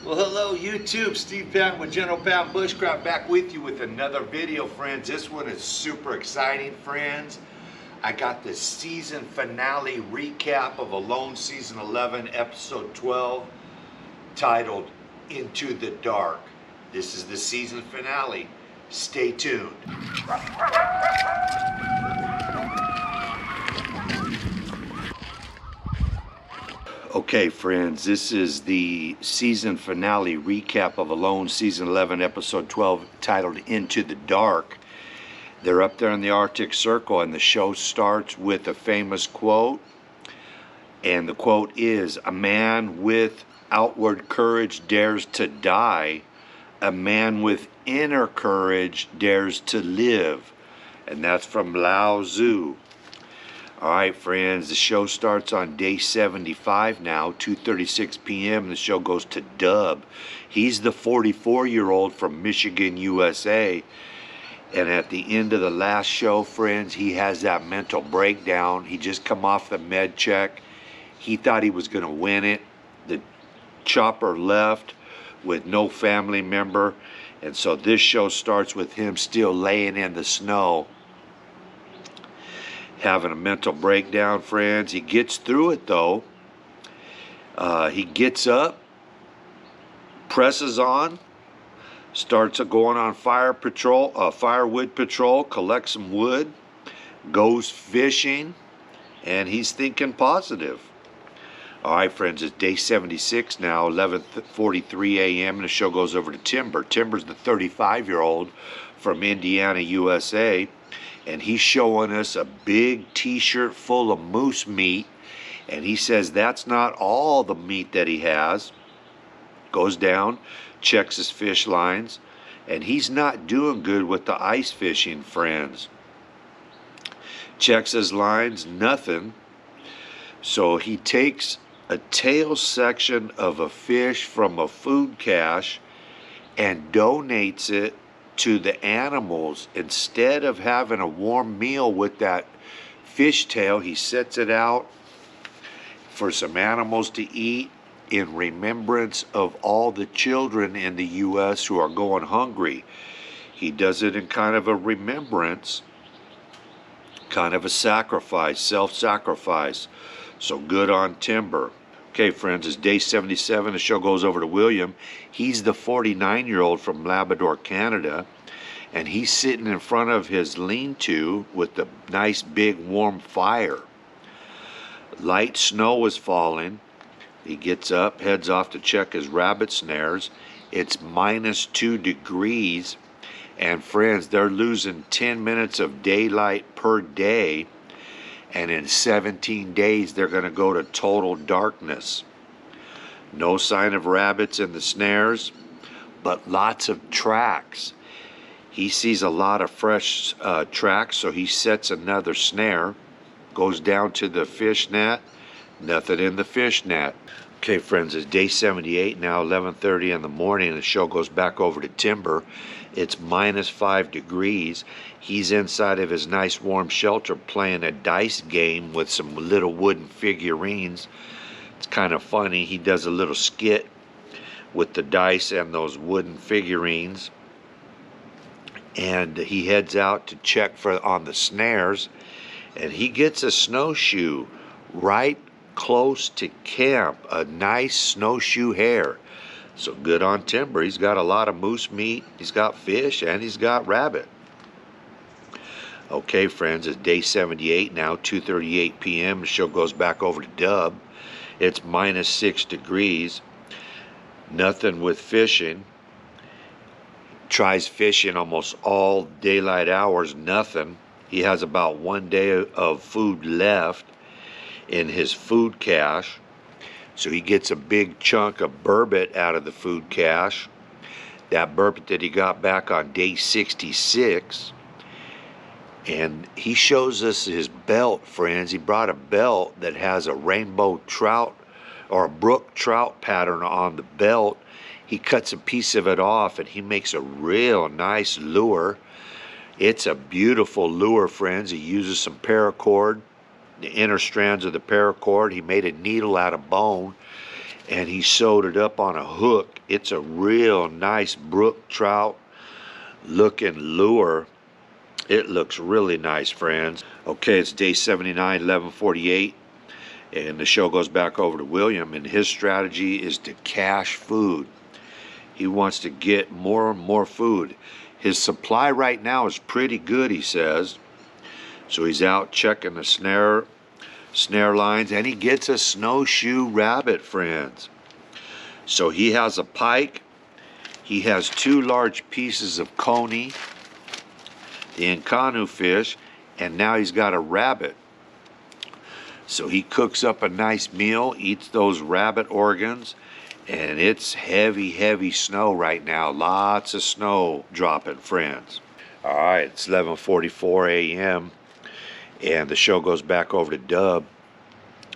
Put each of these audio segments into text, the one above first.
Well, hello YouTube, Steve Patton with General Patton Bushcraft back with you with another video, friends. This one is super exciting, friends. I got the season finale recap of Alone Season 11, Episode 12, titled Into the Dark. This is the season finale. Stay tuned. Okay, friends, this is the season finale recap of Alone Season 11, Episode 12, titled Into the Dark. They're up there in the Arctic Circle, and the show starts with a famous quote. And the quote is, "A man with outward courage dares to die. A man with inner courage dares to live." And that's from Lao Tzu. All right, friends, the show starts on day 75 now, 2:36 p.m. The show goes to Dub. He's the 44-year-old from Michigan, USA. And at the end of the last show, friends, he has that mental breakdown. He just come off the med check. He thought he was going to win it. The chopper left with no family member. And so this show starts with him still laying in the snow, having a mental breakdown, friends. He gets through it, though. He gets up, presses on, starts going on firewood patrol, collects some wood, goes fishing, and he's thinking positive. All right, friends, it's day 76 now, 11:43 a.m., and the show goes over to Timber. Timber's the 35-year-old from Indiana, USA. And he's showing us a big t-shirt full of moose meat. And he says that's not all the meat that he has. Goes down, checks his fish lines. And he's not doing good with the ice fishing, friends. Checks his lines, nothing. So he takes a tail section of a fish from a food cache and donates it to the animals. Instead of having a warm meal with that fish tail, he sets it out for some animals to eat in remembrance of all the children in the U.S. who are going hungry. He does it in kind of a remembrance, kind of a sacrifice, self-sacrifice. So good on Timber. Okay, friends, it's day 77. The show goes over to William. He's the 49-year-old from Labrador, Canada, and he's sitting in front of his lean-to with the nice big warm fire. Light snow is falling. He gets up, heads off to check his rabbit snares. It's -2 degrees, and friends, they're losing 10 minutes of daylight per day. And in 17 days, they're going to go to total darkness. No sign of rabbits in the snares, but lots of tracks. He sees a lot of fresh tracks, so he sets another snare, goes down to the fish net, nothing in the fish net. Okay, friends, it's day 78 now, 11:30 in the morning. The show goes back over to Timber. It's -5 degrees. He's inside of his nice warm shelter playing a dice game with some little wooden figurines. It's kind of funny. He does a little skit with the dice and those wooden figurines. And he heads out to check on the snares. And he gets a snowshoe right close to camp, a nice snowshoe hare. So good on Timber. He's got a lot of moose meat, he's got fish, and he's got rabbit. Okay, friends, it's day 78 now, 2:38 p.m. The show goes back over to Dub. It's -6 degrees. Nothing with fishing. Tries fishing almost all daylight hours, nothing. He has about 1 day of food left in his food cache. So he gets a big chunk of burbot out of the food cache. That burbot that he got back on day 66. And he shows us his belt, friends. He brought a belt that has a rainbow trout or a brook trout pattern on the belt. He cuts a piece of it off and he makes a real nice lure. It's a beautiful lure, friends. He uses some paracord, the inner strands of the paracord. He made a needle out of bone, and he sewed it up on a hook. It's a real nice brook trout looking lure. It looks really nice, friends. Okay, it's day 79, 11:48, and the show goes back over to William, and his strategy is to cache food. He wants to get more and more food. His supply right now is pretty good, he says. So he's out checking the snare lines, and he gets a snowshoe rabbit, friends. So he has a pike. He has 2 large pieces of coney, the incanu fish, and now he's got a rabbit. So he cooks up a nice meal, eats those rabbit organs, and it's heavy, heavy snow right now. Lots of snow dropping, friends. All right, it's 11:44 a.m. and the show goes back over to Dub,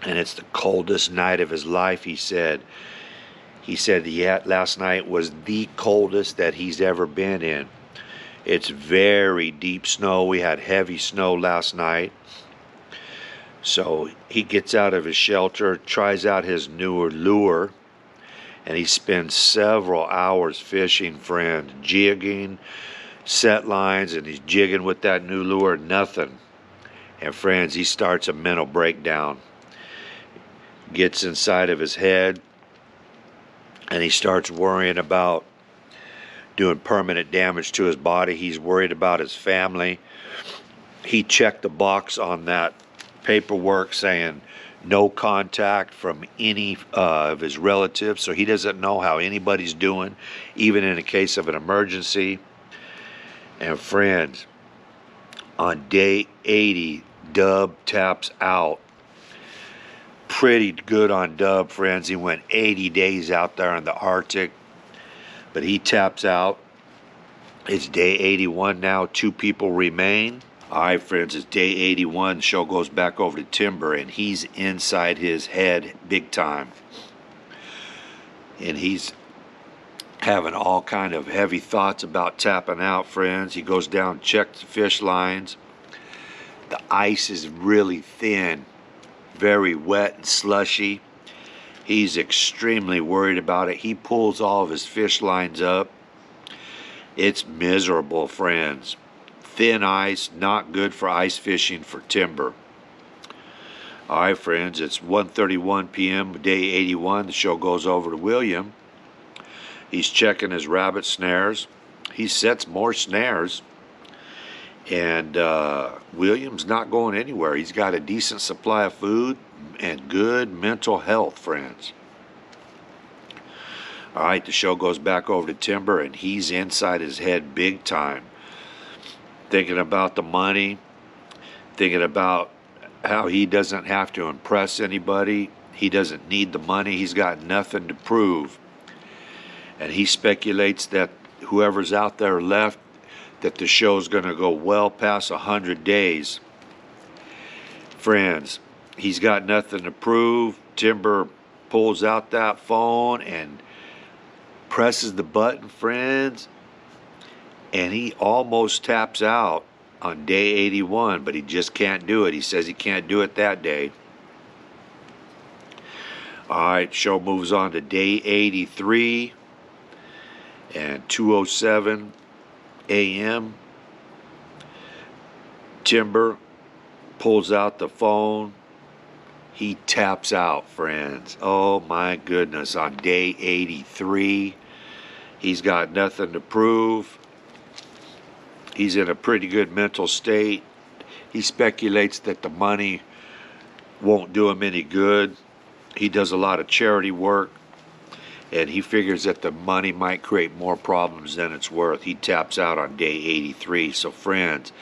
and it's the coldest night of his life, he said. He said last night was the coldest that he's ever been in. It's very deep snow. We had heavy snow last night. So he gets out of his shelter, tries out his newer lure, and he spends several hours fishing, friend, jigging, set lines, and he's jigging with that new lure, nothing. And friends, he starts a mental breakdown. Gets inside of his head, and he starts worrying about doing permanent damage to his body. He's worried about his family. He checked the box on that paperwork saying no contact from any of his relatives, so he doesn't know how anybody's doing, even in a case of an emergency. And friends, on day 80, Dub taps out. Pretty good on Dub, friends. He went 80 days out there in the Arctic, but he taps out. It's day 81 now. 2 people remain. All right, friends, it's day 81. The show goes back over to Timber, and he's inside his head big time. And he's having all kind of heavy thoughts about tapping out, friends. He goes down, checks the fish lines. The ice is really thin, very wet and slushy. He's extremely worried about it. He pulls all of his fish lines up. It's miserable, friends. Thin ice, not good for ice fishing for Timber. All right, friends, it's 1:31 p.m., day 81. The show goes over to William. He's checking his rabbit snares. He sets more snares. And William's not going anywhere. He's got a decent supply of food and good mental health, friends. All right, the show goes back over to Timber, and he's inside his head big time. Thinking about the money, thinking about how he doesn't have to impress anybody. He doesn't need the money. He's got nothing to prove. And he speculates that whoever's out there left, that the show's going to go well past 100 days. Friends, he's got nothing to prove. Timber pulls out that phone and presses the button, friends, and he almost taps out on day 81, but he just can't do it. He says he can't do it that day. All right, show moves on to day 83 and 2:07 a.m. Timber pulls out the phone. He taps out, friends. Oh my goodness, on day 83. He's got nothing to prove. He's in a pretty good mental state. He speculates that the money won't do him any good. He does a lot of charity work, and he figures that the money might create more problems than it's worth. He taps out on day 83. So friends,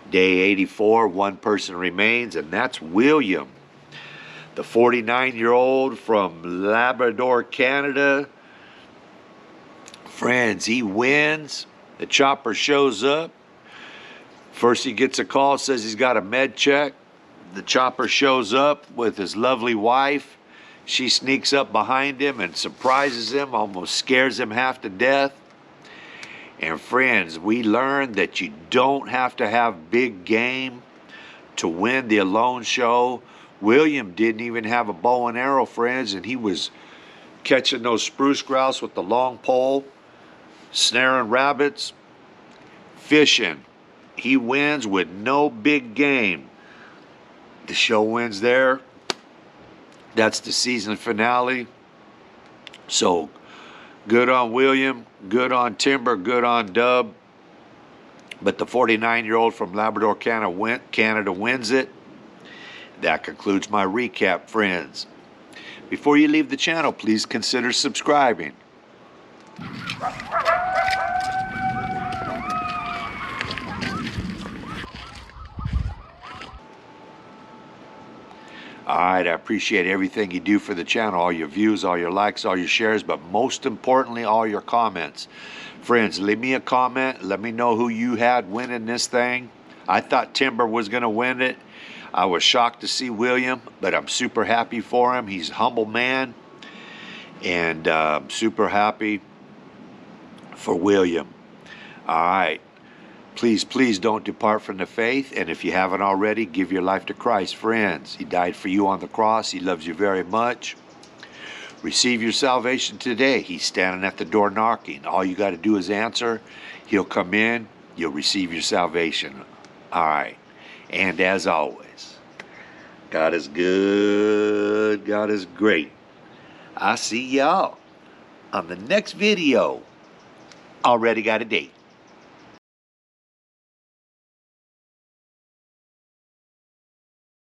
day 84, 1 person remains, and that's William, the 49-year-old from Labrador, Canada. Friends, he wins. The chopper shows up. First he gets a call, says he's got a med check. The chopper shows up with his lovely wife. She sneaks up behind him and surprises him, almost scares him half to death. And friends, we learned that you don't have to have big game to win the alone show. William didn't even have a bow and arrow, friends, and he was catching those spruce grouse with the long pole, snaring rabbits, fishing. He wins with no big game. The show wins there. That's the season finale. So good on William, good on Timber, good on Dub. But the 49-year-old from Labrador, Canada wins it. That concludes my recap, friends. Before you leave the channel, please consider subscribing. Alright, I appreciate everything you do for the channel, all your views, all your likes, all your shares, but most importantly, all your comments. Friends, leave me a comment. Let me know who you had winning this thing. I thought Timber was going to win it. I was shocked to see William, but I'm super happy for him. He's a humble man, and I'm super happy for William. Alright. Please, please don't depart from the faith. And if you haven't already, give your life to Christ, friends. He died for you on the cross. He loves you very much. Receive your salvation today. He's standing at the door knocking. All you got to do is answer. He'll come in. You'll receive your salvation. All right. And as always, God is good. God is great. I'll see y'all on the next video. Already got a date.